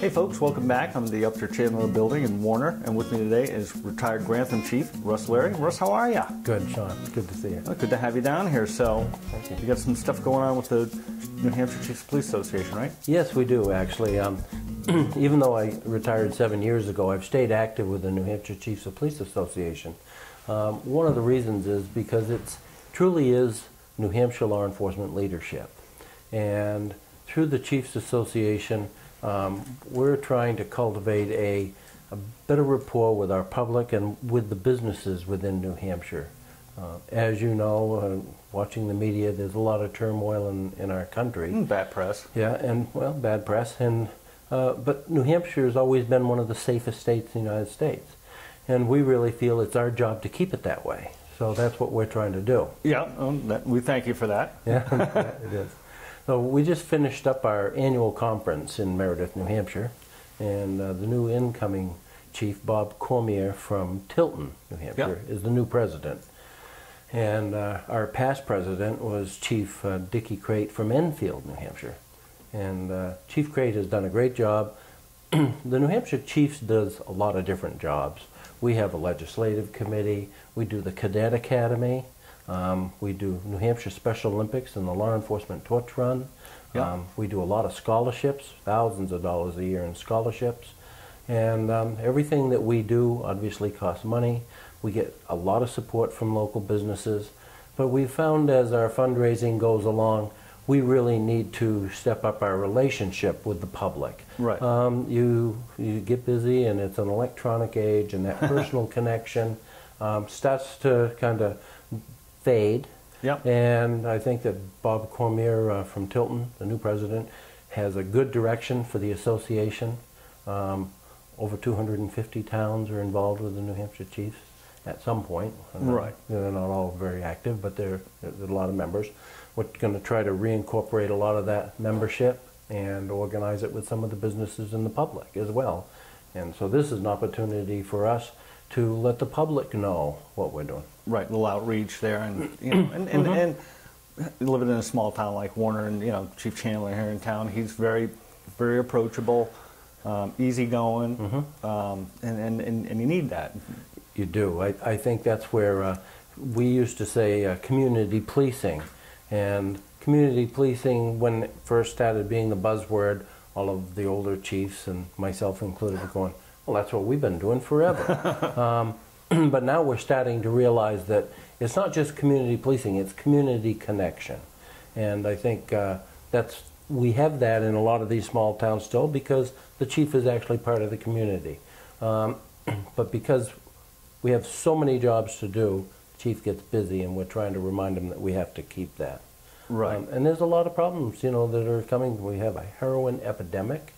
Hey folks, welcome back. I'm the Upshur Chandler building in Warner, and with me today is retired Grantham Chief Russell Lary. Russ, how are you? Good, Sean. Good to see you. Well, good to have you down here. So, you got some stuff going on with the New Hampshire Chiefs Police Association, right? Yes, we do, actually. Even though I retired 7 years ago, I've stayed active with the New Hampshire Chiefs of Police Association. One of the reasons is because it truly is New Hampshire law enforcement leadership. And through the Chiefs Association, we're trying to cultivate a better rapport with our public and with the businesses within New Hampshire. As you know, watching the media, there's a lot of turmoil in our country. Bad press. Yeah, and, well, bad press. But New Hampshire has always been one of the safest states in the United States. And we really feel it's our job to keep it that way. So that's what we're trying to do. Yeah, we thank you for that. Yeah, it is. So we just finished up our annual conference in Meredith, New Hampshire, and the new incoming chief, Bob Cormier from Tilton, New Hampshire, is the new president. And our past president was Chief Dickie Crate from Enfield, New Hampshire. And Chief Crate has done a great job. The New Hampshire Chiefs does a lot of different jobs. We have a legislative committee, we do the Cadet Academy, we do New Hampshire Special Olympics and the Law Enforcement Torch Run. We do a lot of scholarships, thousands of dollars a year in scholarships. And everything that we do obviously costs money. We get a lot of support from local businesses. But we found as our fundraising goes along, we really need to step up our relationship with the public. Right. You get busy and it's an electronic age, and that personal connection starts to kind of fade. Yep. And I think that Bob Cormier from Tilton, the new president, has a good direction for the association. Over 250 towns are involved with the New Hampshire Chiefs at some point. Right. They're not all very active, but there's a lot of members. We're going to try to reincorporate a lot of that membership and organize it with some of the businesses and the public as well. And so this is an opportunity for us to let the public know what we're doing. Right, a little outreach there, and you know, and living in a small town like Warner, and you know, Chief Chandler here in town, he's very approachable, easygoing, and you need that. You do. I think that's where we used to say community policing. And community policing, when it first started being the buzzword, all of the older chiefs, and myself included, were going, well, that's what we've been doing forever. But now we're starting to realize that it's not just community policing, it's community connection. And I think we have that in a lot of these small towns still because the chief is actually part of the community. But because we have so many jobs to do, the chief gets busy, and we're trying to remind him that we have to keep that. Right. And there's a lot of problems, you know, that are coming. We have a heroin epidemic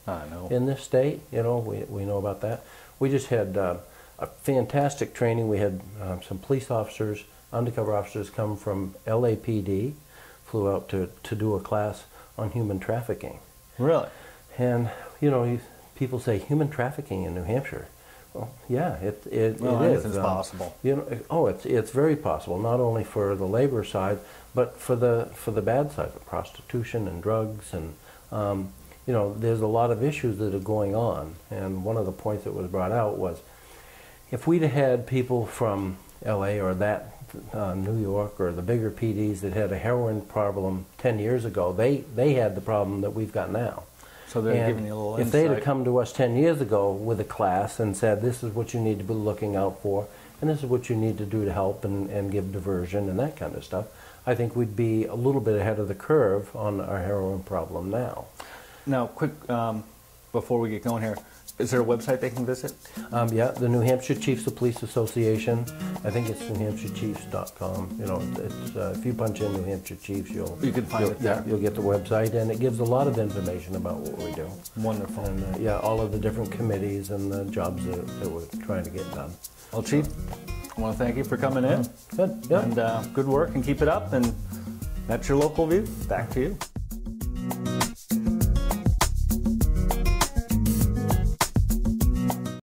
in this state. You know, we know about that. We just had a fantastic training. We had some police officers, undercover officers come from LAPD, flew out to do a class on human trafficking. Really? And, you know, people say, human trafficking in New Hampshire. Well, yeah, it is. It's possible. You know, it's very possible. Not only for the labor side, but for the bad side, for prostitution and drugs, and you know, there's a lot of issues that are going on. And one of the points that was brought out was, if we'd had people from L.A. or New York or the bigger PDs that had a heroin problem 10 years ago, they had the problem that we've got now. So they're giving you a little insight. If they'd have come to us 10 years ago with a class and said, this is what you need to be looking out for, and this is what you need to do to help and give diversion and that kind of stuff, I think we'd be a little bit ahead of the curve on our heroin problem now. Now, quick, before we get going here, is there a website they can visit? Yeah, the New Hampshire Chiefs of Police Association. I think it's newhampshirechiefs.com. You know, it's, if you punch in New Hampshire Chiefs, you can find it there. Yeah, you'll get the website, and it gives a lot of information about what we do. Wonderful. And yeah, all of the different committees and the jobs that we're trying to get done. Well, Chief, I want to thank you for coming in. Good. Yeah. And good work, and keep it up. And that's your local view. Back to you.